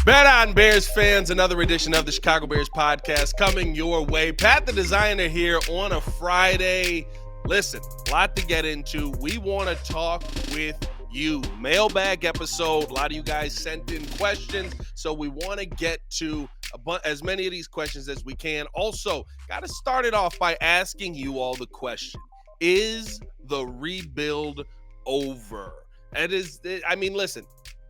Bet on Bears fans, another edition of the Chicago Bears podcast coming your way. Pat the Designer here on a Friday. Listen, a lot to get into. We want to talk with you. Mailbag episode. A lot of you guys sent in questions, so we want to get to as many of these questions as we can. Also, got to start it off by asking you all the question. Is the rebuild over? Listen.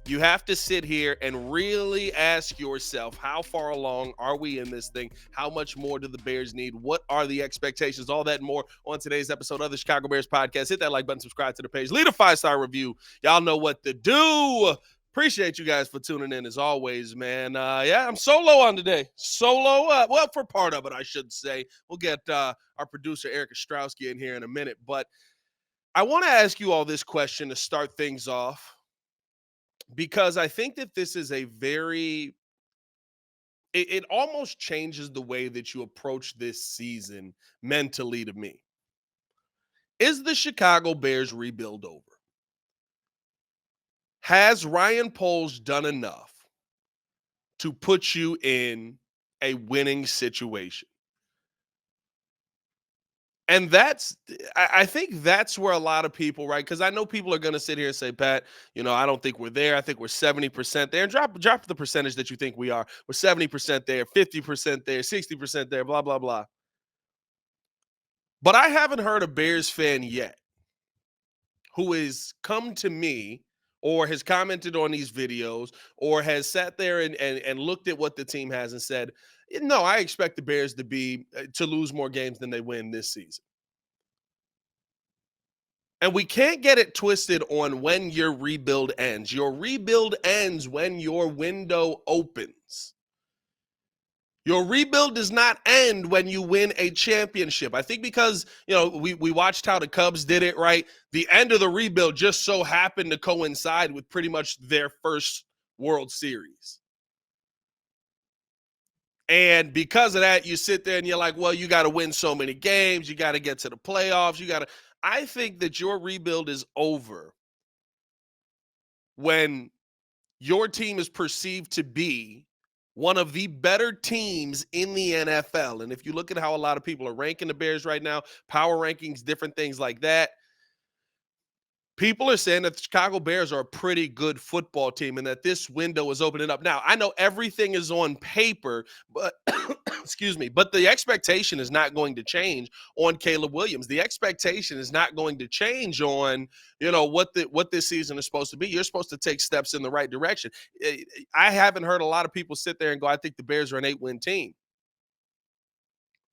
You have to sit here and really ask yourself, how far along are we in this thing? How much more do the Bears need? What are the expectations? All that and more on today's episode of the Chicago Bears podcast. Hit that like button, subscribe to the page, leave a 5-star review. Y'all know what to do. Appreciate you guys for tuning in as always, man. I'm solo on today. Well, for part of it, I should say. We'll get our producer, Eric Ostrowski, in here in a minute. But I want to ask you all this question to start things off, because I think that this is it almost changes the way that you approach this season mentally to me. Is the Chicago Bears rebuild over? Has Ryan Poles done enough to put you in a winning situation? And I think that's where a lot of people, right? Because I know people are going to sit here and say, Pat, I don't think we're there. I think we're 70% there. And drop the percentage that you think we are. We're 70% there, 50% there, 60% there, blah, blah, blah. But I haven't heard a Bears fan yet who has come to me or has commented on these videos or has sat there and looked at what the team has and said, no, I expect the Bears to lose more games than they win this season. And we can't get it twisted on when your rebuild ends. Your rebuild ends when your window opens. Your rebuild does not end when you win a championship. I think because, we watched how the Cubs did it, right? The end of the rebuild just so happened to coincide with pretty much their first World Series. And because of that, you sit there and you're like, well, you got to win so many games. You got to get to the playoffs. I think that your rebuild is over when your team is perceived to be one of the better teams in the NFL. And if you look at how a lot of people are ranking the Bears right now, power rankings, different things like that, people are saying that the Chicago Bears are a pretty good football team and that this window is opening up. Now, I know everything is on paper, but excuse me, but the expectation is not going to change on Caleb Williams. The expectation is not going to change on, what this season is supposed to be. You're supposed to take steps in the right direction. I haven't heard a lot of people sit there and go, I think the Bears are an 8-win team.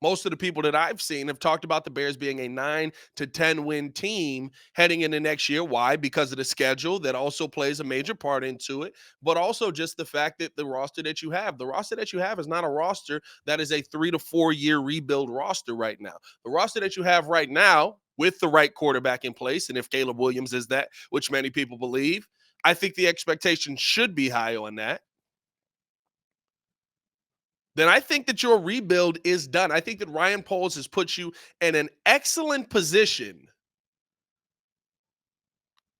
Most of the people that I've seen have talked about the Bears being a 9 to 10 win team heading into next year. Why? Because of the schedule that also plays a major part into it, but also just the fact that the roster that you have is not a roster that is a 3 to 4 year rebuild roster right now. The roster that you have right now, with the right quarterback in place, and if Caleb Williams is that, which many people believe, I think the expectation should be high on that. Then I think that your rebuild is done. I think that Ryan Poles has put you in an excellent position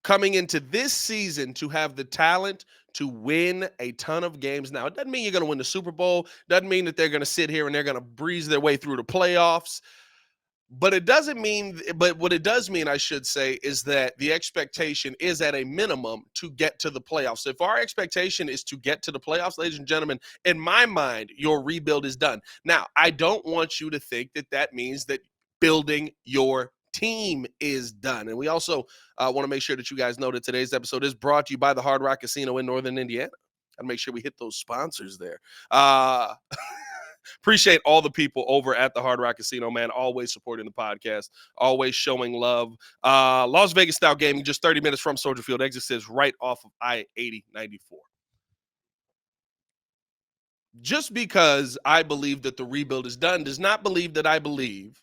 coming into this season to have the talent to win a ton of games. Now, it doesn't mean you're going to win the Super Bowl. Doesn't mean that they're going to sit here and they're going to breeze their way through the playoffs. But what it does mean, I should say, is that the expectation is at a minimum to get to the playoffs. If our expectation is to get to the playoffs, ladies and gentlemen, in my mind, your rebuild is done. Now, I don't want you to think that means that building your team is done. And we also want to make sure that you guys know that today's episode is brought to you by the Hard Rock Casino in Northern Indiana. Got to make sure we hit those sponsors there. Appreciate all the people over at the Hard Rock Casino, man. Always supporting the podcast, always showing love. Las Vegas style gaming, just 30 minutes from Soldier Field. Exit says right off of I-80-94. Just because I believe that the rebuild is done does not believe that I believe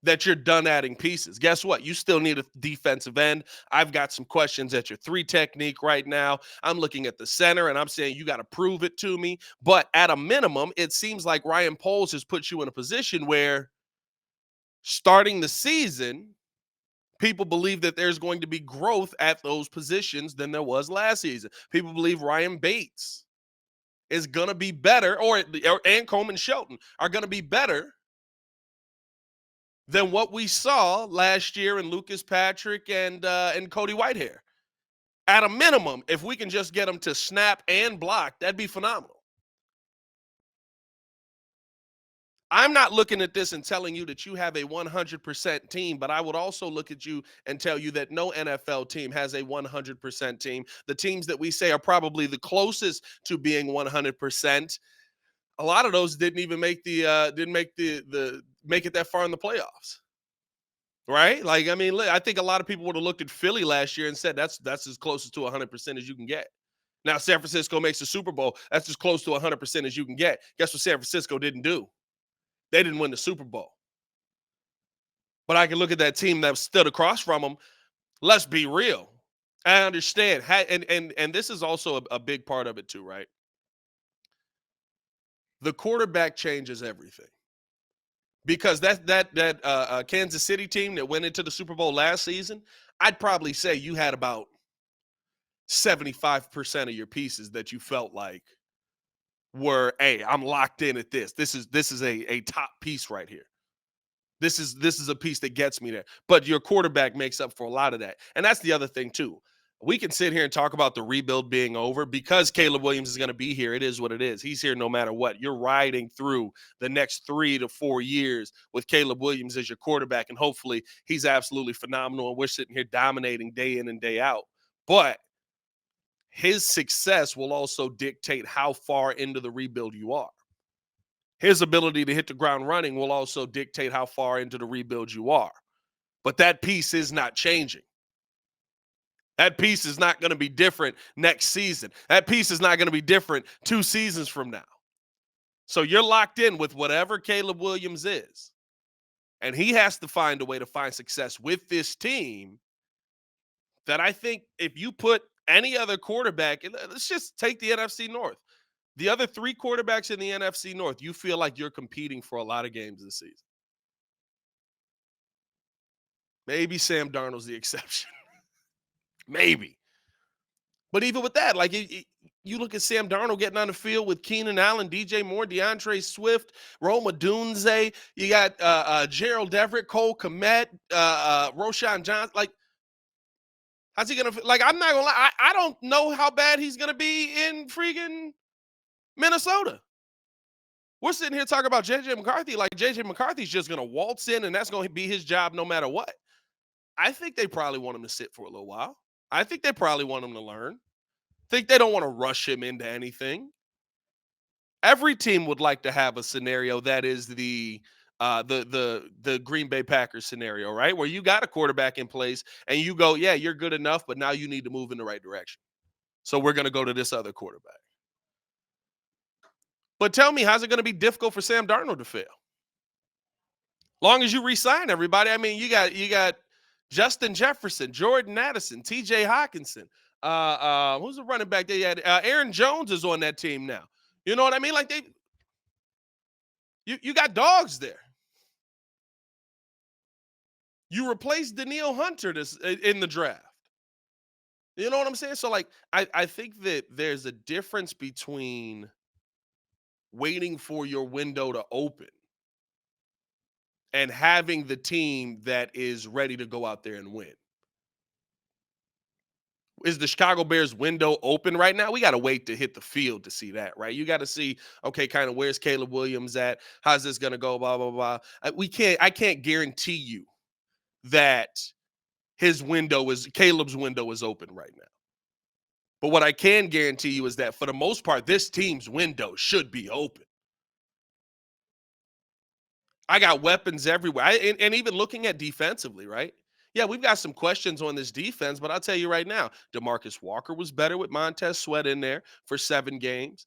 that you're done adding pieces. Guess what? You still need a defensive end. I've got some questions at your 3 technique right now. I'm looking at the center and I'm saying you got to prove it to me. But at a minimum, it seems like Ryan Poles has put you in a position where starting the season, people believe that there's going to be growth at those positions than there was last season. People believe Ryan Bates is going to be better, and Coleman Shelton are going to be better than what we saw last year in Lucas Patrick and Cody Whitehair. At a minimum, if we can just get them to snap and block, that'd be phenomenal. I'm not looking at this and telling you that you have a 100% team, but I would also look at you and tell you that no NFL team has a 100% team. The teams that we say are probably the closest to being 100%, a lot of those didn't even make make it that far in the playoffs. Right? Like, I mean, I think a lot of people would have looked at Philly last year and said that's as close to 100% as you can get. Now, San Francisco makes the Super Bowl. That's as close to 100% as you can get. Guess what San Francisco didn't do? They didn't win the Super Bowl. But I can look at that team that stood across from them. Let's be real. I understand. And this is also a big part of it too, right? The quarterback changes everything. Because that Kansas City team that went into the Super Bowl last season, I'd probably say you had about 75% of your pieces that you felt like were, hey, I'm locked in at this. This is a top piece right here. This is a piece that gets me there. But your quarterback makes up for a lot of that. And that's the other thing too. We can sit here and talk about the rebuild being over because Caleb Williams is going to be here. It is what it is. He's here no matter what. You're riding through the next 3 to 4 years with Caleb Williams as your quarterback, and hopefully he's absolutely phenomenal, and we're sitting here dominating day in and day out. But his success will also dictate how far into the rebuild you are. His ability to hit the ground running will also dictate how far into the rebuild you are. But that piece is not changing. That piece is not going to be different next season. That piece is not going to be different 2 seasons from now. So you're locked in with whatever Caleb Williams is. And he has to find a way to find success with this team that I think if you put any other quarterback, let's just take the NFC North. The other 3 quarterbacks in the NFC North, you feel like you're competing for a lot of games this season. Maybe Sam Darnold's the exception. Maybe. But even with that, like you look at Sam Darnold getting on the field with Keenan Allen, DJ Moore, DeAndre Swift, Rome Odunze. You got Gerald Everett, Cole Kmet, Roshan Johnson. Like, how's he going to – like, I'm not going to lie. I don't know how bad he's going to be in freaking Minnesota. We're sitting here talking about J.J. McCarthy like J.J. McCarthy's just going to waltz in and that's going to be his job no matter what. I think they probably want him to sit for a little while. I think they probably want him to learn. I think they don't want to rush him into anything. Every team would like to have a scenario that is the Green Bay Packers scenario, right? Where you got a quarterback in place and you go, yeah, you're good enough, but now you need to move in the right direction. So we're going to go to this other quarterback. But tell me, how's it going to be difficult for Sam Darnold to fail? Long as you re-sign everybody. I mean, you got Justin Jefferson, Jordan Addison, T.J. Hawkinson. Who's the running back they had? Aaron Jones is on that team now. You know what I mean? Like you got dogs there. You replaced Danielle Hunter in the draft. You know what I'm saying? So like, I think that there's a difference between waiting for your window to open and having the team that is ready to go out there and win. Is the Chicago Bears window open right now? We got to wait to hit the field to see that, right? You got to see, okay, kind of where's Caleb Williams at? How's this going to go? Blah, blah, blah. I can't guarantee you that Caleb's window is open right now. But what I can guarantee you is that for the most part, this team's window should be open. I got weapons everywhere. And even looking at defensively, right? Yeah, we've got some questions on this defense, but I'll tell you right now, DeMarcus Walker was better with Montez Sweat in there for 7 games.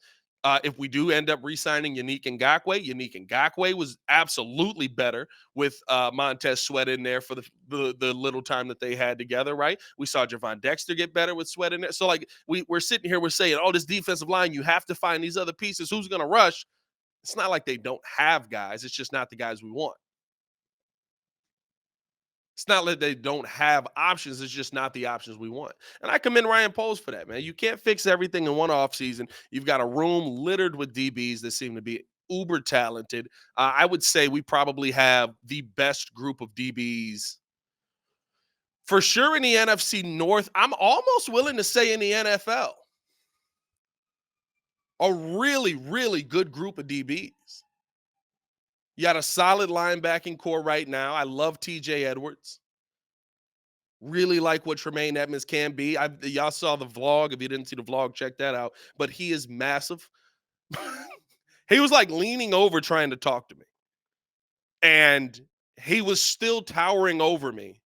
If we do end up re-signing Yannick Ngakoue was absolutely better with Montez Sweat in there for the little time that they had together, right? We saw Javon Dexter get better with Sweat in there. So, like, we're sitting here, we're saying, oh, this defensive line, you have to find these other pieces. Who's going to rush? It's not like they don't have guys. It's just not the guys we want. It's not that they don't have options. It's just not the options we want. And I commend Ryan Poles for that, man. You can't fix everything in one offseason. You've got a room littered with DBs that seem to be uber talented. I would say we probably have the best group of DBs for sure in the NFC North. I'm almost willing to say in the NFL. A really, really good group of DBs. You got a solid linebacking core right now. I love TJ Edwards. Really like what Tremaine Edmonds can be. Y'all saw the vlog. If you didn't see the vlog, check that out. But he is massive. He was like leaning over trying to talk to me. And he was still towering over me,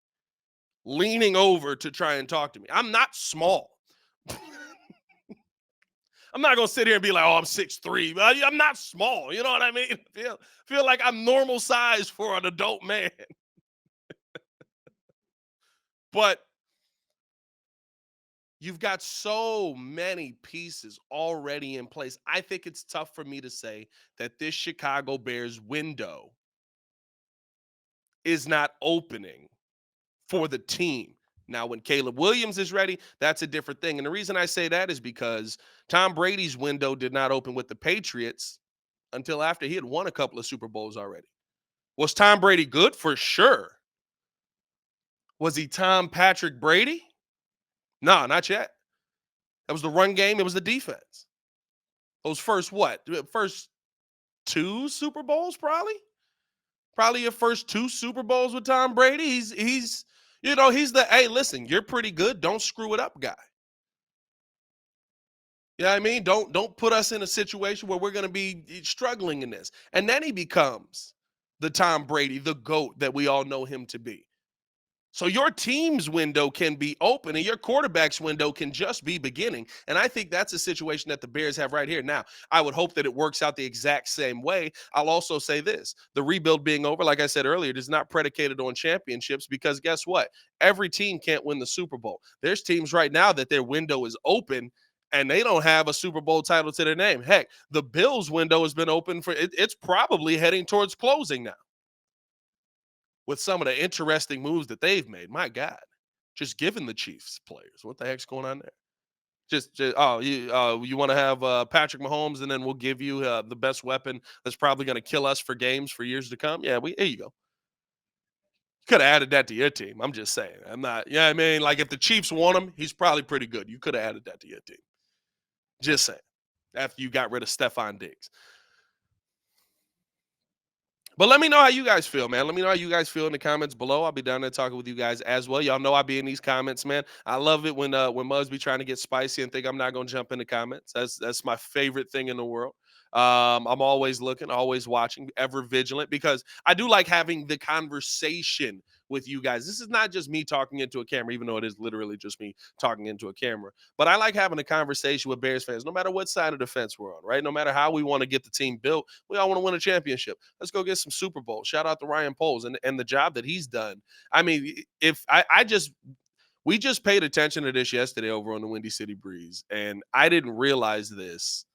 leaning over to try and talk to me. I'm not small. I'm not gonna sit here and be like, "Oh, I'm 6'3". I'm not small. You know what I mean? Feel like I'm normal size for an adult man. But you've got so many pieces already in place. I think it's tough for me to say that this Chicago Bears window is not opening for the team. Now, when Caleb Williams is ready, that's a different thing. And the reason I say that is because Tom Brady's window did not open with the Patriots until after he had won a couple of Super Bowls already. Was Tom Brady good? For sure. Was he Tom Patrick Brady? No, not yet. That was the run game. It was the defense. Those first what? First two Super Bowls, probably? Probably your first two Super Bowls with Tom Brady. He's he's the, hey, listen, you're pretty good. Don't screw it up, guy. You know what I mean? Don't put us in a situation where we're gonna be struggling in this. And then he becomes the Tom Brady, the GOAT that we all know him to be. So your team's window can be open and your quarterback's window can just be beginning. And I think that's a situation that the Bears have right here. Now, I would hope that it works out the exact same way. I'll also say this: the rebuild being over, like I said earlier, is not predicated on championships, because guess what? Every team can't win the Super Bowl. There's teams right now that their window is open and they don't have a Super Bowl title to their name. Heck, the Bills' window has been open for it's probably heading towards closing now, with some of the interesting moves that they've made. My God, just giving the Chiefs players. What the heck's going on there? Just you want to have Patrick Mahomes, and then we'll give you the best weapon that's probably going to kill us for games for years to come. Yeah, here you go. Could have added that to your team. I'm just saying. I'm not. Yeah, I mean, like if the Chiefs want him, he's probably pretty good. You could have added that to your team. Just saying. After you got rid of Stephon Diggs. But let me know how you guys feel, man. Let me know how you guys feel in the comments below. I'll be down there talking with you guys as well. Y'all know I'll be in these comments, man. I love it when Muzz be trying to get spicy and think I'm not gonna jump in the comments. That's my favorite thing in the world. I'm always looking, always watching, ever vigilant, because I do like having the conversation with you guys. This is not just me talking into a camera, even though it is literally just me talking into a camera. But I like having a conversation with Bears fans, no matter what side of the fence we're on, right? No matter how we want to get the team built, we all want to win a championship. Let's go get some Super Bowls. Shout out to Ryan Poles and the job that he's done. I mean, if I just we just paid attention to this yesterday over on the Windy City Breeze, and I didn't realize this,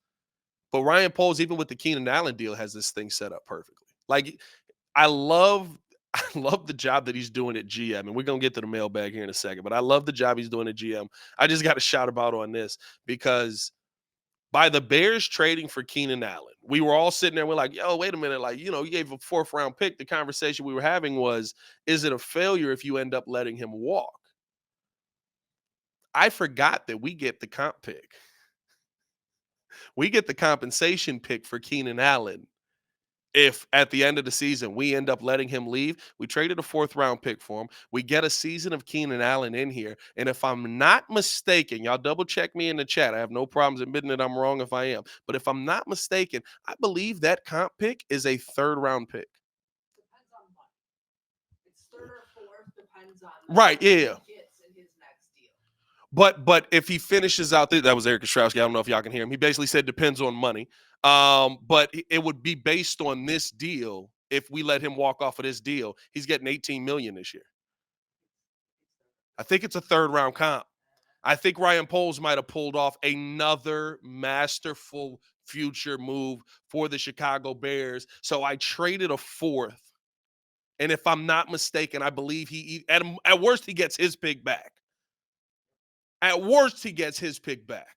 but Ryan Poles, even with the Keenan Allen deal, has this thing set up perfectly. Like, I love I love the job that he's doing at GM, and we're gonna get to the mailbag here in a second. But I love the job he's doing at GM. I just got a shout about on this because by the Bears trading for Keenan Allen, we were all sitting there. We're like, "Yo, wait a minute! Like, you gave a fourth round pick." The conversation we were having was, "Is it a failure if you end up letting him walk?" I forgot that we get the comp pick. We get the compensation pick for Keenan Allen. If at the end of the season we end up letting him leave, we traded a fourth round pick for him. We get a season of Keenan Allen in here. And if I'm not mistaken, y'all double check me in the chat. I have no problems admitting that I'm wrong if I am. But if I'm not mistaken, I believe that comp pick is a third round pick. Depends on what. It's third or fourth, depends on right, yeah. He gets in his next deal. But if he finishes out there, that was Eric Ostrowski. I don't know if y'all can hear him. He basically said depends on money. But it would be based on this deal. If we let him walk off of this deal, he's getting $18 million this year. I think it's a third round comp. I think Ryan Poles might have pulled off another masterful future move for the Chicago Bears. So I traded a fourth And if I'm not mistaken, I believe at worst he gets his pick back. At worst he gets his pick back.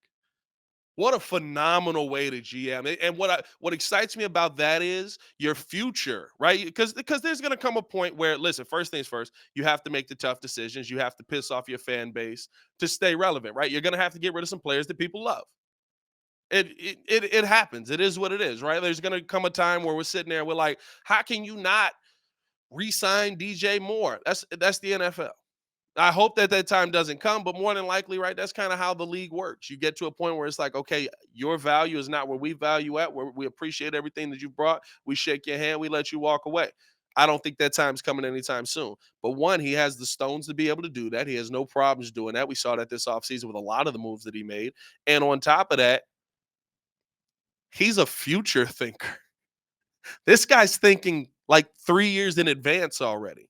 What a phenomenal way to GM. And what excites me about that is your future, right? Because there's going to come a point where, listen, first things first, you have to make the tough decisions. You have to piss off your fan base to stay relevant, right? You're going to have to get rid of some players that people love. It happens. It is what it is, right? There's going to come a time where we're sitting there and we're like, how can you not re-sign DJ Moore? That's the NFL. I hope that time doesn't come, but more than likely, right, that's kind of how the league works. You get to a point where it's like, okay, your value is not where we value at, where we appreciate everything that you brought. We shake your hand, we let you walk away. I don't think that time's coming anytime soon. But one, he has the stones to be able to do that. He has no problems doing that. We saw that this offseason with a lot of the moves that he made. And on top of that, he's a future thinker. This guy's thinking like 3 years in advance already.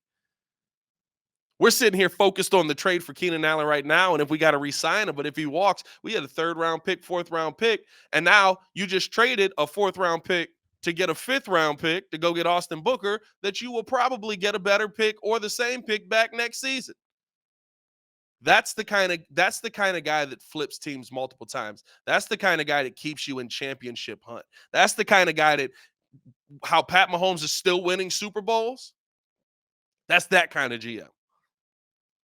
We're sitting here focused on the trade for Keenan Allen right now, and if we got to re-sign him, but if he walks, we had a 3rd-round pick, 4th-round pick, and now you just traded a 4th-round pick to get a 5th-round pick to go get Austin Booker that you will probably get a better pick or the same pick back next season. That's the kind of guy that flips teams multiple times. That's the kind of guy that keeps you in championship hunt. That's the kind of guy that how Pat Mahomes is still winning Super Bowls. That's that kind of GM.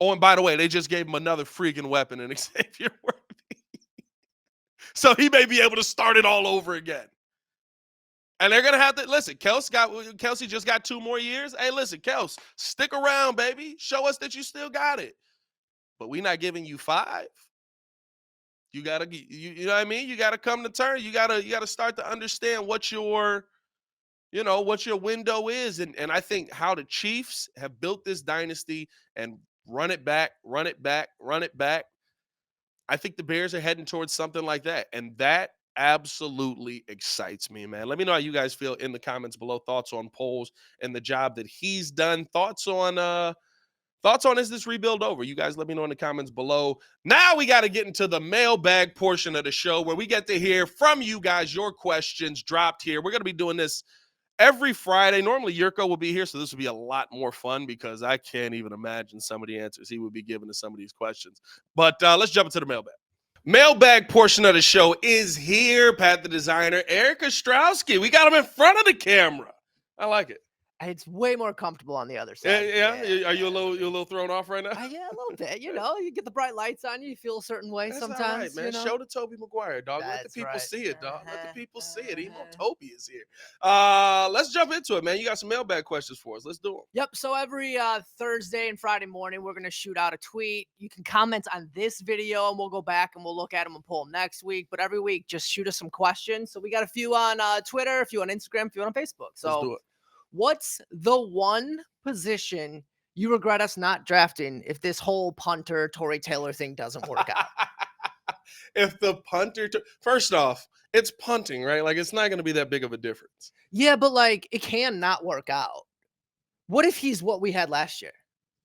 Oh, and by the way, they just gave him another freaking weapon in Xavier Worthy. So he may be able to start it all over again. And they're going to have to, listen, Kelsey just got 2 more years. Hey, listen, Kels, stick around, baby. Show us that you still got it. But we're not giving you 5. You got to, you know what I mean? You got to come to terms. You got to start to understand what your window is. And I think how the Chiefs have built this dynasty and run it back. I think the Bears are heading towards something like that. And that absolutely excites me, man. Let me know how you guys feel in the comments below. Thoughts on Poles and the job that he's done. Thoughts on is this rebuild over? You guys let me know in the comments below. Now we got to get into the mailbag portion of the show where we get to hear from you guys, your questions dropped here. We're going to be doing this every Friday. Normally, Yurko will be here, so this will be a lot more fun because I can't even imagine some of the answers he would be giving to some of these questions. But let's jump into the mailbag. Mailbag portion of the show is here. Pat the designer, Eric Ostrowski. We got him in front of the camera. I like it. It's way more comfortable on the other side. Yeah. Are you a little thrown off right now? Yeah, a little bit. You get the bright lights on you. You feel a certain way. That's sometimes. All right, man. You know? Show the Tobey Maguire, dog. That's Let the people right. see it, dog. Let the people see it. Even Toby is here. Let's jump into it, man. You got some mailbag questions for us. Let's do them. Yep. So every Thursday and Friday morning, we're going to shoot out a tweet. You can comment on this video, and we'll go back and we'll look at them and pull them next week. But every week, just shoot us some questions. So we got a few on Twitter, a few on Instagram, a few on Facebook. So let's do it. What's the one position you regret us not drafting if this whole punter Tory Taylor thing doesn't work out? If the punter, first off, it's punting, right? Like, it's not going to be that big of a difference. Yeah, but like, it can not work out. What if he's what we had last year?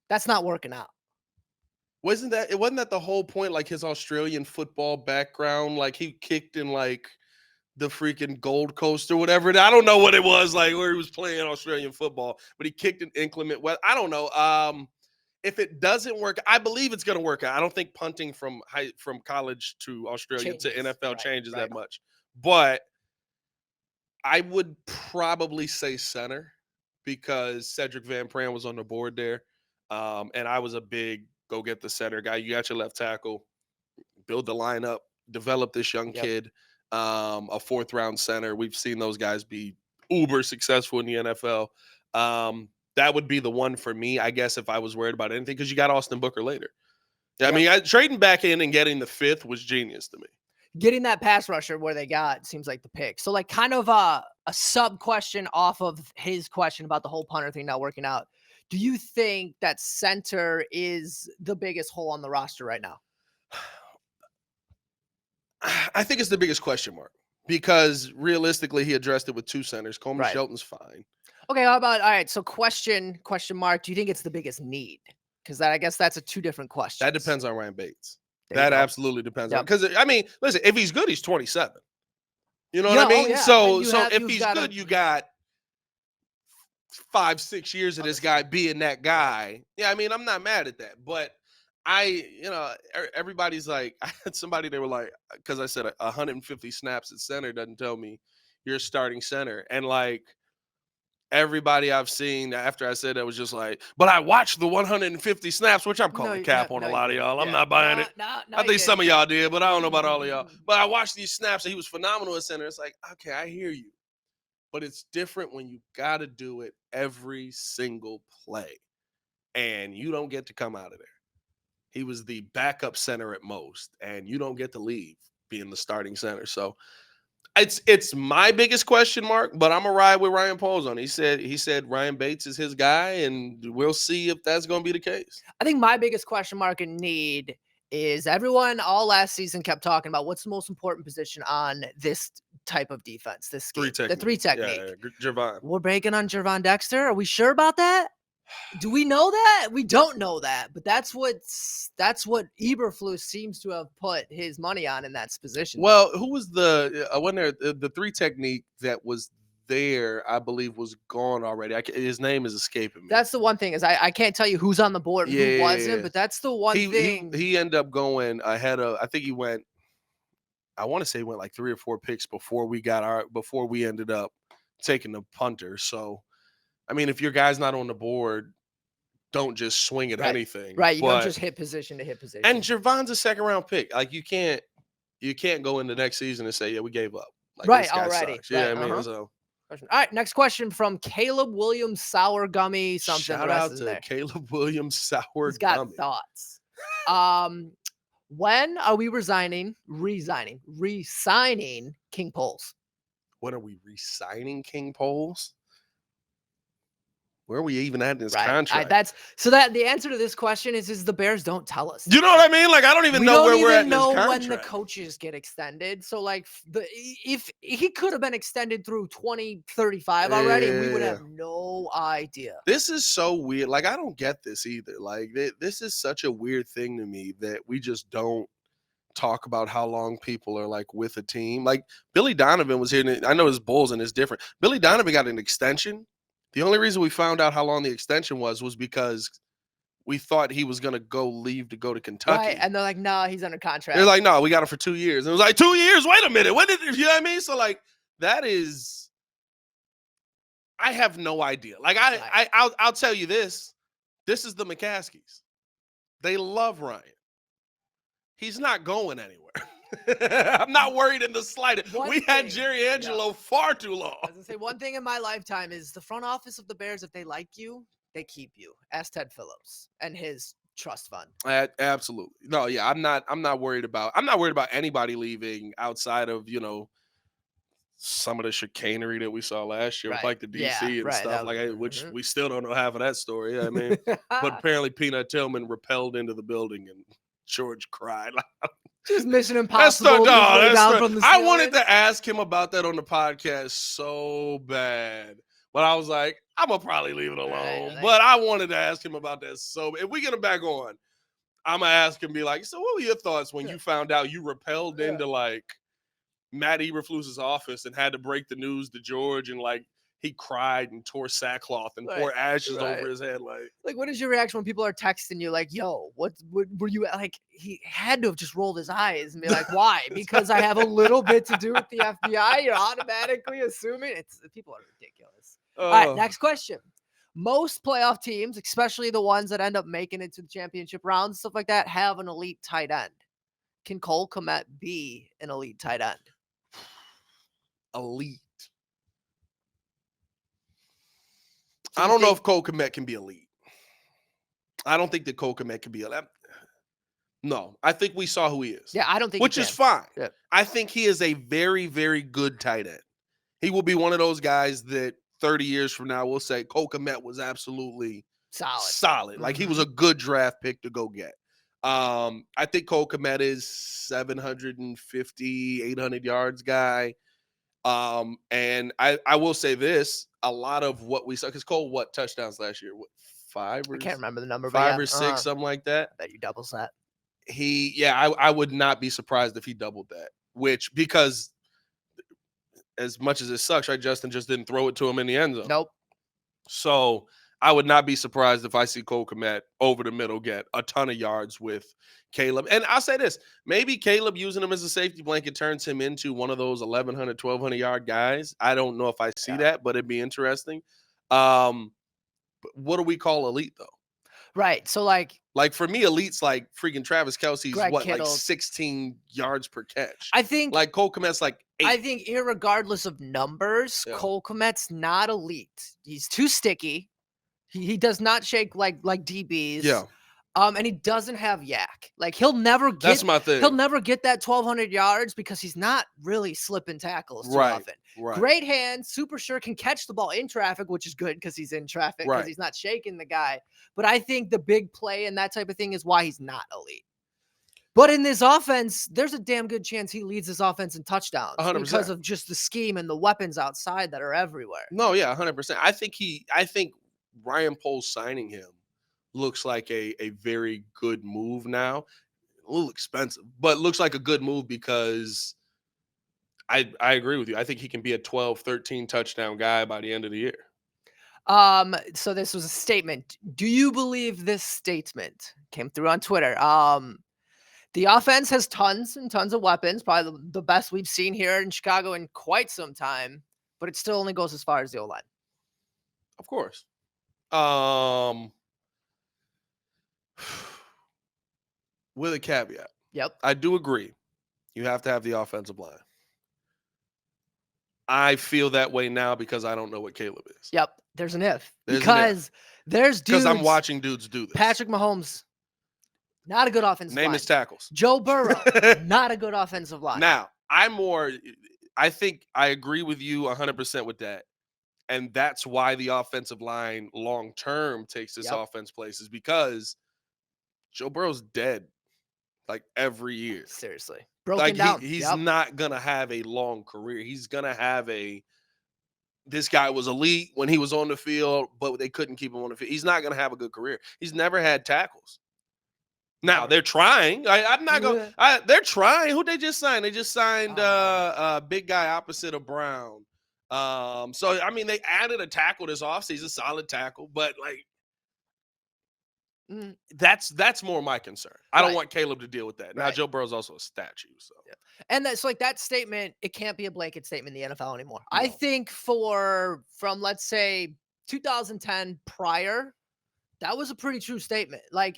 That's not working out. Wasn't that the whole point? Like, his Australian football background, like he kicked in like the freaking Gold Coast or whatever. I don't know what it was, like where he was playing Australian football, but he kicked an inclement weather. I don't know. If it doesn't work, I believe it's going to work out. I don't think punting from college to Australia to NFL changes that much. But I would probably say center because Cedric Van Pran was on the board there. And I was a big go get the center guy. You got your left tackle, build the lineup, develop this young kid. A 4th-round center. We've seen those guys be uber successful in the NFL. That would be the one for me, I guess, if I was worried about anything, because you got Austin Booker later. I mean, trading back in and getting the 5th was genius to me. Getting that pass rusher where they got seems like the pick. So, like, kind of a sub question off of his question about the whole punter thing not working out. Do you think that center is the biggest hole on the roster right now? I think it's the biggest question mark because realistically, he addressed it with 2 centers. Coleman Shelton's fine. Okay, how about, all right, so question mark, do you think it's the biggest need? Because I guess that's 2 different questions. That depends on Ryan Bates. That absolutely depends on, because, I mean, listen, if he's good, he's 27. You know what I mean? So if he's good, you got 5-6 years of this guy being that guy. Yeah, I mean, I'm not mad at that, but everybody's like, I had somebody, they were like, because I said 150 snaps at center doesn't tell me you're a starting center. And like everybody I've seen after I said that was just like, but I watched the 150 snaps, which I'm calling cap on a lot of y'all. I'm not buying it. I think some of y'all did, but I don't know about all of y'all. But I watched these snaps and he was phenomenal at center. It's like, okay, I hear you. But it's different when you got to do it every single play and you don't get to come out of there. He was the backup center at most, and you don't get to leave being the starting center. So it's my biggest question mark, but I'm gonna ride with Ryan Poles on. He said Ryan Bates is his guy, and we'll see if that's gonna be the case. I think my biggest question mark and need is everyone all last season kept talking about what's the most important position on this type of defense, this scheme, the three technique. Yeah, Javon. We're breaking on Javon Dexter. Are we sure about that? Do we know that? We don't know that, but that's what Eberflus seems to have put his money on in that position. Well, who was the three technique that was there? I believe was gone already. His name is escaping me. That's the one thing is I can't tell you who's on the board and who wasn't, but that's the one thing. He ended up going ahead of. I think he went. I want to say he went like 3 or 4 picks before we ended up taking the punter. So, I mean, if your guy's not on the board, don't just swing at anything. Right. You don't just hit position to hit position. And Javon's a 2nd round pick. Like you can't go into next season and say, yeah, we gave up. Like, this guy already. Sucks. Yeah, I mean, so. All right, next question from Caleb Williams Sour Gummy something. Shout out to Caleb Williams Sour Gummy. He's got thoughts. When are we resigning King Poles? When are we resigning King Poles? Where are we even at in this contract? The answer to this question is the Bears don't tell us. You know what I mean? Like I don't even know where we're at in this contract. When the coaches get extended. So like if he could have been extended through 2035 already, we would have no idea. This is so weird. Like I don't get this either. Like this is such a weird thing to me that we just don't talk about how long people are like with a team. Like Billy Donovan was here. I know his Bulls and it's different. Billy Donovan got an extension. The only reason we found out how long the extension was because we thought he was going to leave to go to Kentucky. Right, and they're like, no, he's under contract. They're like, no, we got it for 2 years. And it was like, 2 years? Wait a minute. You know what I mean? So, like, that is – I have no idea. Like, I'll tell you this. This is the McCaskies. They love Ryan. He's not going anywhere. I'm not worried in the slightest. We had Jerry Angelo far too long. I was going to say, one thing in my lifetime is the front office of the Bears, if they like you, they keep you. Ask Ted Phillips and his trust fund. Absolutely. No, yeah, I'm not worried about anybody leaving outside of, some of the chicanery that we saw last year with like the DC and stuff which we still don't know half of that story. I mean, but apparently Peanut Tillman repelled into the building and George cried. Just Mission Impossible. I wanted to ask him about that on the podcast so bad. But I was like, I'm going to probably leave it alone. Right. But I wanted to ask him about that. So if we get him back on, I'm going to ask him, be like, so what were your thoughts when you found out you repelled into, like, Matt Eberflus's office and had to break the news to George and, like, he cried and tore sackcloth and poured ashes over his head. Like, what is your reaction when people are texting you like, yo, what were you like? He had to have just rolled his eyes and be like, why? Because I have a little bit to do with the FBI. You're automatically assuming people are ridiculous. All right, next question. Most playoff teams, especially the ones that end up making it to the championship rounds, stuff like that, have an elite tight end. Can Cole Kmet be an elite tight end? Elite. I don't know if Cole Kmet can be elite. I don't think that Cole Kmet can be elite. No, I think we saw who he is. Yeah, I don't think which is fine. Yeah. I think he is a very, very good tight end. He will be one of those guys that 30 years from now we'll say Cole Kmet was absolutely solid. Mm-hmm. Like he was a good draft pick to go get. I think Cole Kmet is 750, 800 yards guy. And I will say this, a lot of what we saw, because Cole, what touchdowns last year? What, 5 or I can't remember the number, 5 or 6, something like that. I bet you doubles that. I would not be surprised if he doubled that, because as much as it sucks, right? Justin just didn't throw it to him in the end zone. Nope. So I would not be surprised if I see Cole Kmet over the middle get a ton of yards with Caleb. And I'll say this, maybe Caleb using him as a safety blanket turns him into one of those 1,100, 1,200 yard guys. I don't know if I see that, but it'd be interesting. But what do we call elite though? Right. So like for me, elite's like freaking Travis Kelce's Greg like Kittle. 16 yards per catch. I think Like Cole Kmet's like 8. I think irregardless of numbers, Yeah. Cole Kmet's not elite. He's too sticky. He does not shake like DBs. Yeah. And he doesn't have yak. Like he'll never get That's my thing. He'll never get that 1,200 yards because he's not really slipping tackles too often. Right. Great hands, super sure, can catch the ball in traffic, which is good because he's in traffic because he's not shaking the guy. But I think the big play and that type of thing is why he's not elite. But in this offense, there's a damn good chance he leads this offense in touchdowns 100%. because of just the scheme and the weapons outside that are everywhere. No, yeah, 100%. I think Ryan Poles signing him looks like a very good move now. A little expensive, but looks like a good move because I agree with you. I think he can be a 12, 13 touchdown guy by the end of the year. So this was a statement. Do you believe this statement? Came through on Twitter. The offense has tons and tons of weapons, probably the best we've seen here in Chicago in quite some time, but it still only goes as far as the O-line. Of course. With a caveat. Yep. I do agree. You have to have the offensive line. I feel that way now because I don't know what Caleb is. Yep. There's an if. There's There's dudes. Because I'm watching dudes do this. Patrick Mahomes, not a good offensive line. Name his tackles. Joe Burrow, not a good offensive line. Now, I think I agree with you 100% with that. And that's why the offensive line long-term takes this offense places because Joe Burrow's dead like every year. Seriously. Broken down. He's not going to have a long career. He's going to have this guy was elite when he was on the field, but they couldn't keep him on the field. He's not going to have a good career. He's never had tackles. Now, they're trying. I'm not going to – they're trying. Who'd they just sign? They just signed big guy opposite of Brown. So, I mean, they added a tackle this offseason, solid tackle, but, like, that's more my concern. I don't want Caleb to deal with that. Now, Joe Burrow's also a statue. So, and that's like that statement. It can't be a blanket statement in the NFL anymore. No. I think from let's say 2010 prior, that was a pretty true statement. Like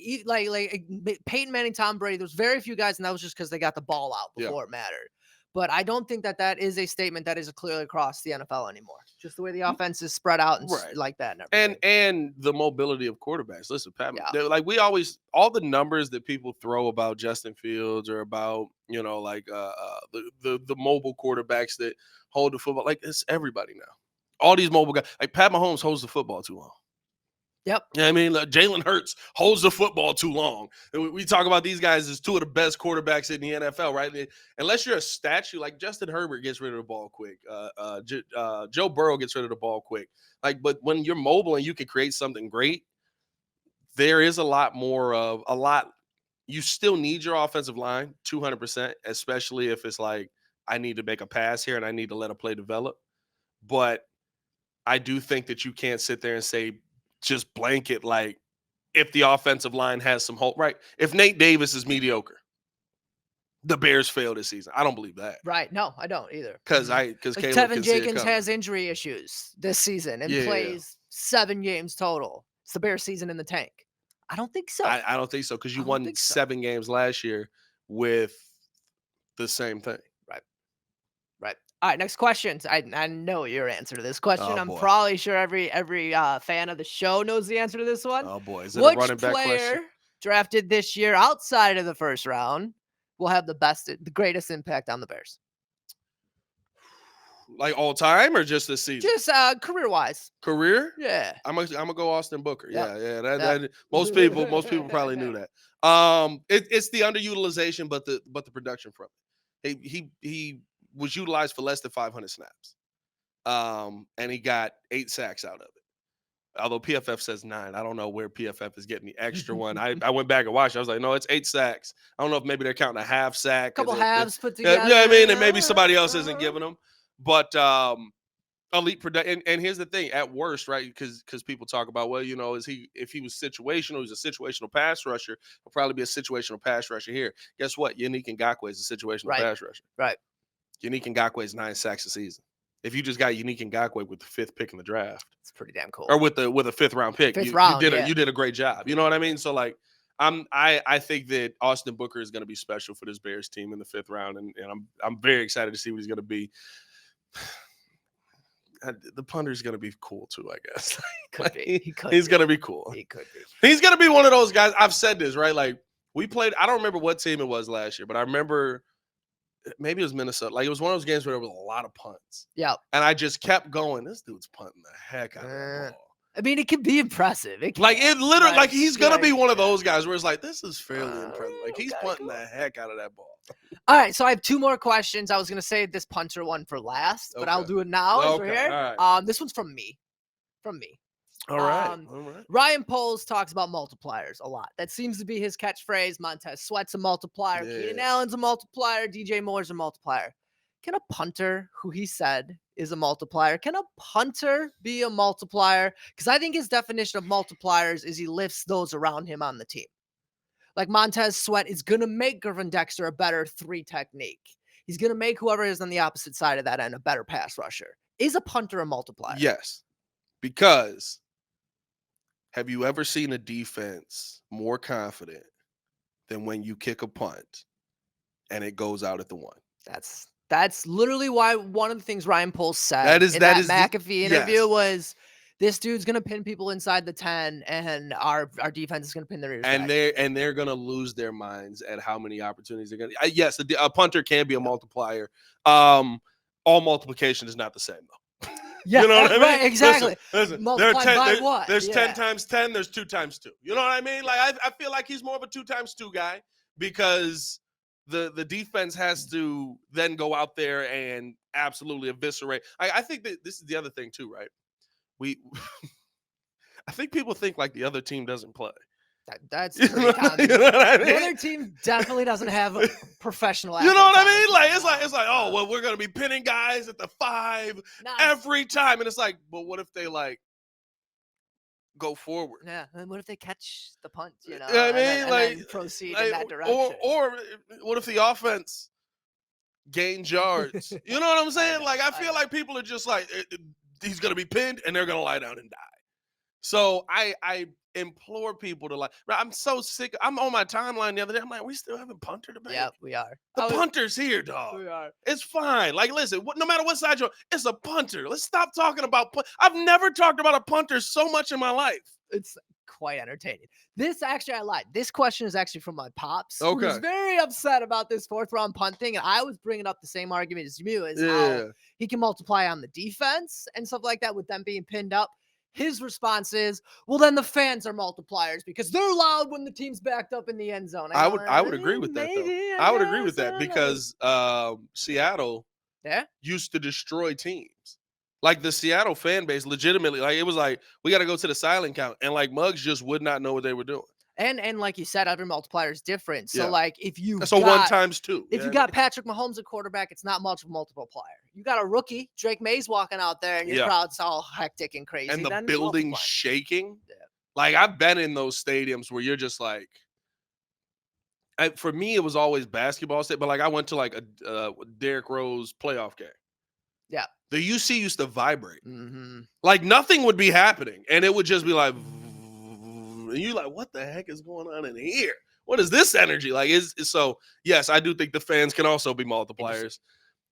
Peyton Manning, Tom Brady. There's very few guys, and that was just because they got the ball out before it mattered. But I don't think that is a statement that is clearly across the NFL anymore. Just the way the offense is spread out and like that. And the mobility of quarterbacks. Listen, Pat, like we always, all the numbers that people throw about Justin Fields or about, the mobile quarterbacks that hold the football, like it's everybody now. All these mobile guys, like Pat Mahomes holds the football too long. Yep. Yeah, I mean, Jalen Hurts holds the football too long. We talk about these guys as two of the best quarterbacks in the NFL, right? Unless you're a statue, like Justin Herbert gets rid of the ball quick. Joe Burrow gets rid of the ball quick. But when you're mobile and you can create something great, there is a lot. You still need your offensive line, 200%, especially if it's like, I need to make a pass here and I need to let a play develop. But I do think that you can't sit there and say, just blanket, like if the offensive line has some hope, right? If Nate Davis is mediocre, the Bears fail this season. I don't believe that. Right. No, I don't either. Because Tevin Jenkins has injury issues this season and plays 7 games total. It's the Bears season in the tank. I don't think so. I don't think so because you won 7 games last year with the same thing. Right. All right, next question. I know your answer to this question. I'm boy. probably sure every fan of the show knows the answer to this one. Oh, boy. Is it a running back player question? Drafted this year outside of the first round will have the greatest impact on the Bears? Like all time or just this season? Just career-wise. Career? Yeah. I'm gonna go Austin Booker. Yep. Yeah. That most people probably knew that. It's the underutilization, but the production from it. He was utilized for less than 500 snaps. And he got 8 sacks out of it. Although PFF says 9. I don't know where PFF is getting the extra one. I went back and watched. I was like, no, it's 8 sacks. I don't know if maybe they're counting a half sack. Couple halves put together. Yeah, I mean, and maybe somebody else isn't giving them. But elite production. And here's the thing: at worst, right? Because people talk about, well, if he was situational, he's a situational pass rusher. He'll probably be a situational pass rusher here. Guess what? Unique Ngakoue is a situational pass rusher. Right. Unique Ngakoue is 9 sacks a season. If you just got Unique Ngakoue with the 5th pick in the draft, it's pretty damn cool. or with a 5th round pick, you did a great job. You know what I mean? So like, I think that Austin Booker is going to be special for this Bears team in the 5th round, and I'm very excited to see what he's going to be. The punter is going to be cool too, I guess. He's going to be cool. He could be. He's going to be one of those guys. I've said this, right? Like, we played, I don't remember what team it was last year, but I remember maybe it was Minnesota. Like, it was one of those games where there was a lot of punts. Yeah. And I just kept going, this dude's punting the heck out of that ball. I mean, it can be impressive. He's going to be one of those guys where it's like, this is fairly impressive. Like, he's punting the heck out of that ball. All right, so I have 2 more questions. I was going to save this punter one for last, but I'll do it now. Okay, we're here. all right. This one's from me. All right. Ryan Poles talks about multipliers a lot. That seems to be his catchphrase. Montez Sweat's a multiplier. Yeah. Keenan Allen's a multiplier. DJ Moore's a multiplier. Can a punter, who he said is a multiplier, can a punter be a multiplier? Because I think his definition of multipliers is he lifts those around him on the team. Like Montez Sweat is going to make Gervin Dexter a better 3 technique. He's going to make whoever is on the opposite side of that end a better pass rusher. Is a punter a multiplier? Yes, because have you ever seen a defense more confident than when you kick a punt and it goes out at the 1? That's literally why one of the things Ryan Poles said that is McAfee interview was, this dude's going to pin people inside the 10, and our defense is going to pin their ears back. They're going to lose their minds at how many opportunities they're going to. Yes, a punter can be a multiplier. All multiplication is not the same, though. Yeah, you know what I mean? Right, exactly. Listen, what? There's 10 times 10. There's 2 times 2. You know what I mean? Like, I feel like he's more of a 2 times 2 guy, because the defense has to then go out there and absolutely eviscerate. I think that this is the other thing too, right? I think people think like the other team doesn't play. That's pretty common. You know what I mean? The other team definitely doesn't have a professional athletes. You know what I mean? Like it's like, oh well, we're gonna be pinning guys at the 5 every time, and it's like, well, what if they like go forward? Yeah, and what if they catch the punt? You know, I mean, and then proceed in that direction. Or what if the offense gains yards? You know what I'm saying? Like, I feel like people are just like, he's gonna be pinned and they're gonna lie down and die. So I implore people to like. I'm so sick. I'm on my timeline the other day. I'm like, we still haven't punter debate. Yeah, we are. The punter's here, dog. We are. It's fine. Like, listen, no matter what side you're on, it's a punter. Let's stop talking about. I've never talked about a punter so much in my life. It's quite entertaining. This actually, I lied. This question is actually from my pops. Okay. Who's very upset about this 4th round punt thing. And I was bringing up the same argument as you, as how he can multiply on the defense and stuff like that with them being pinned up. His response is, well, then the fans are multipliers because they're loud when the team's backed up in the end zone. I would agree with that, though. I would agree with that because Seattle used to destroy teams. Like, the Seattle fan base legitimately, like, it was like, we got to go to the silent count. And, like, Muggs just would not know what they were doing. And like you said, every multiplier is different. So, like, if you so 1 times 2. If you got Patrick Mahomes at quarterback, it's not much of a multiplier. You got a rookie, Drake May's walking out there, and your crowd's all hectic and crazy. And the building shaking. Yeah. Like, I've been in those stadiums where you're just like, for me, it was always basketball, but like I went to like a Derrick Rose playoff game. Yeah. The UC used to vibrate. Mm-hmm. Like, nothing would be happening. And it would just be like, and you're like, what the heck is going on in here? What is this energy? Like, so, yes, I do think the fans can also be multipliers.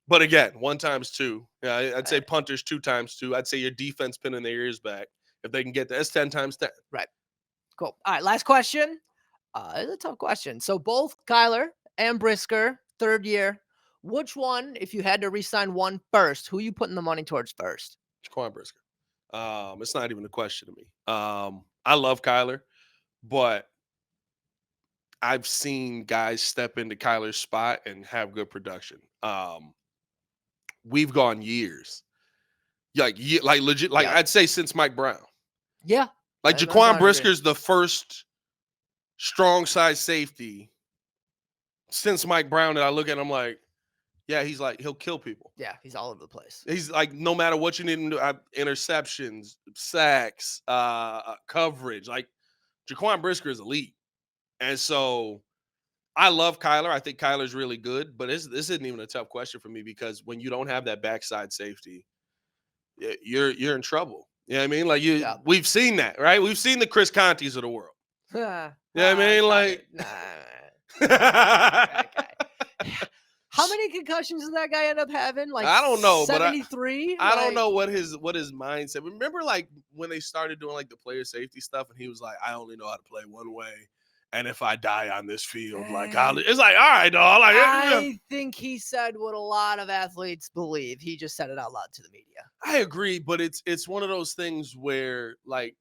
But again, 1 times 2. Yeah, I'd say punters 2 times 2. I'd say your defense pinning their ears back. If they can get that, that's 10 times 10. Right. Cool. All right, last question. It's a tough question. So both Kyler and Brisker, 3rd year. Which one, if you had to re-sign one first, who are you putting the money towards first? Jaquan Brisker. It's not even a question to me. I love Kyler, but I've seen guys step into Kyler's spot and have good production. We've gone years, like legit, like I'd say since Mike Brown. Yeah, like Jaquan Brisker's the first strong side safety since Mike Brown that I look at. I'm like, Yeah, he's like, he'll kill people. Yeah, he's all over the place. He's like, no matter what you need him to do, interceptions, sacks, coverage. Like, Jaquan Brisker is elite. And so I love Kyler. I think Kyler's really good, but this isn't even a tough question for me because when you don't have that backside safety, you're in trouble. You know what I mean? Like we've seen that, right? We've seen the Chris Contes of the world. You know what I mean? Like, how many concussions did that guy end up having? Like, I don't know, 73? But I don't know what his mindset. Remember, like when they started doing like the player safety stuff, and he was like, "I only know how to play one way, and if I die on this field, like it's like, all right, dog." Like, I think he said what a lot of athletes believe. He just said it out loud to the media. I agree, but it's one of those things where like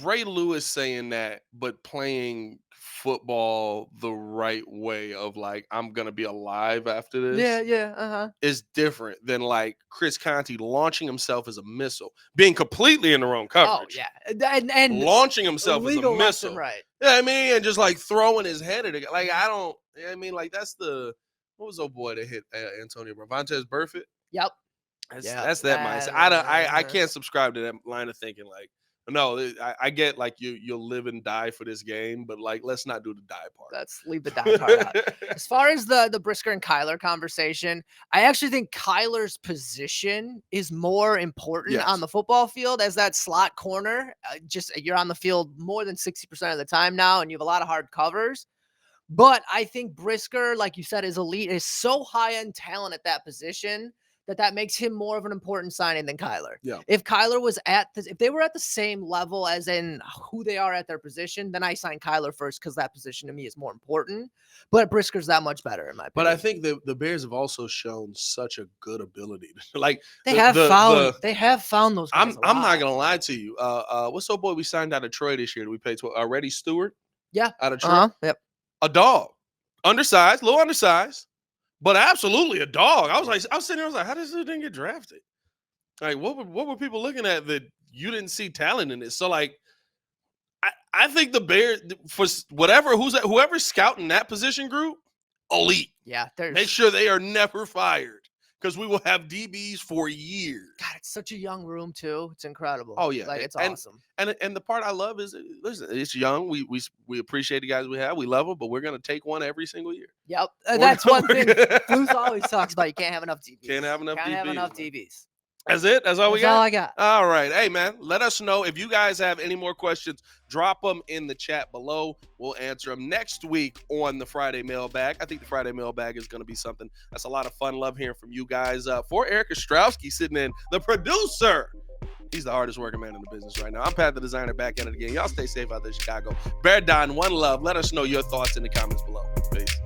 Ray Lewis saying that, but playing football the right way of like, I'm gonna be alive after this. Yeah. Is different than like Chris Conte launching himself as a missile, being completely in the wrong coverage. Oh yeah, and launching himself as a missile, right? Yeah, I mean, and just like throwing his head at it. Like I don't. I mean, like that's the what was old boy that hit Antonio Brown? Vontaze Burfict. Yep. That's that mindset. I can't subscribe to that line of thinking. Like, no, I get like you'll live and die for this game, but like let's not do the die part. Let's leave the die part out. As far as the Brisker and Kyler conversation, I actually think Kyler's position is more important on the football field as that slot corner. Just you're on the field more than 60% of the time now, and you have a lot of hard covers. But I think Brisker, like you said, is elite, is so high end talent at that position that makes him more of an important signing than Kyler. Yeah. If Kyler was if they were at the same level as in who they are at their position, then I sign Kyler first because that position to me is more important. But Brisker's that much better in my opinion. But I think the Bears have also shown such a good ability. Like they have found those guys. I'm not gonna lie to you. What's old boy we signed out of Troy this year? We paid Reddy Stewart. Yeah. Out of Troy. Yep. A dog, undersized, a little undersized. But absolutely a dog. I was sitting there, I was like, how does this thing get drafted? Like, what were people looking at that you didn't see talent in it? So, like, I think the Bears, for whoever's scouting that position group, elite. Yeah. Make sure they are never fired because we will have DBs for years. God, it's such a young room, too. It's incredible. Oh, yeah. Like, it's awesome. And the part I love is, listen, it's young. We appreciate the guys we have. We love them, but we're going to take one every single year. Yep. That's one thing Blues always talks about. You can't have enough DBs. Can't have enough DBs. That's it? That's all we got? That's all I got. All right. Hey, man, let us know. If you guys have any more questions, drop them in the chat below. We'll answer them next week on the Friday Mailbag. I think the Friday Mailbag is going to be something that's a lot of fun. Love hearing from you guys. For Eric Ostrowski sitting in, the producer. He's the hardest working man in the business right now. I'm Pat the Designer, back end of the game. Y'all stay safe out there in Chicago. Bear Don, one love. Let us know your thoughts in the comments below. Peace.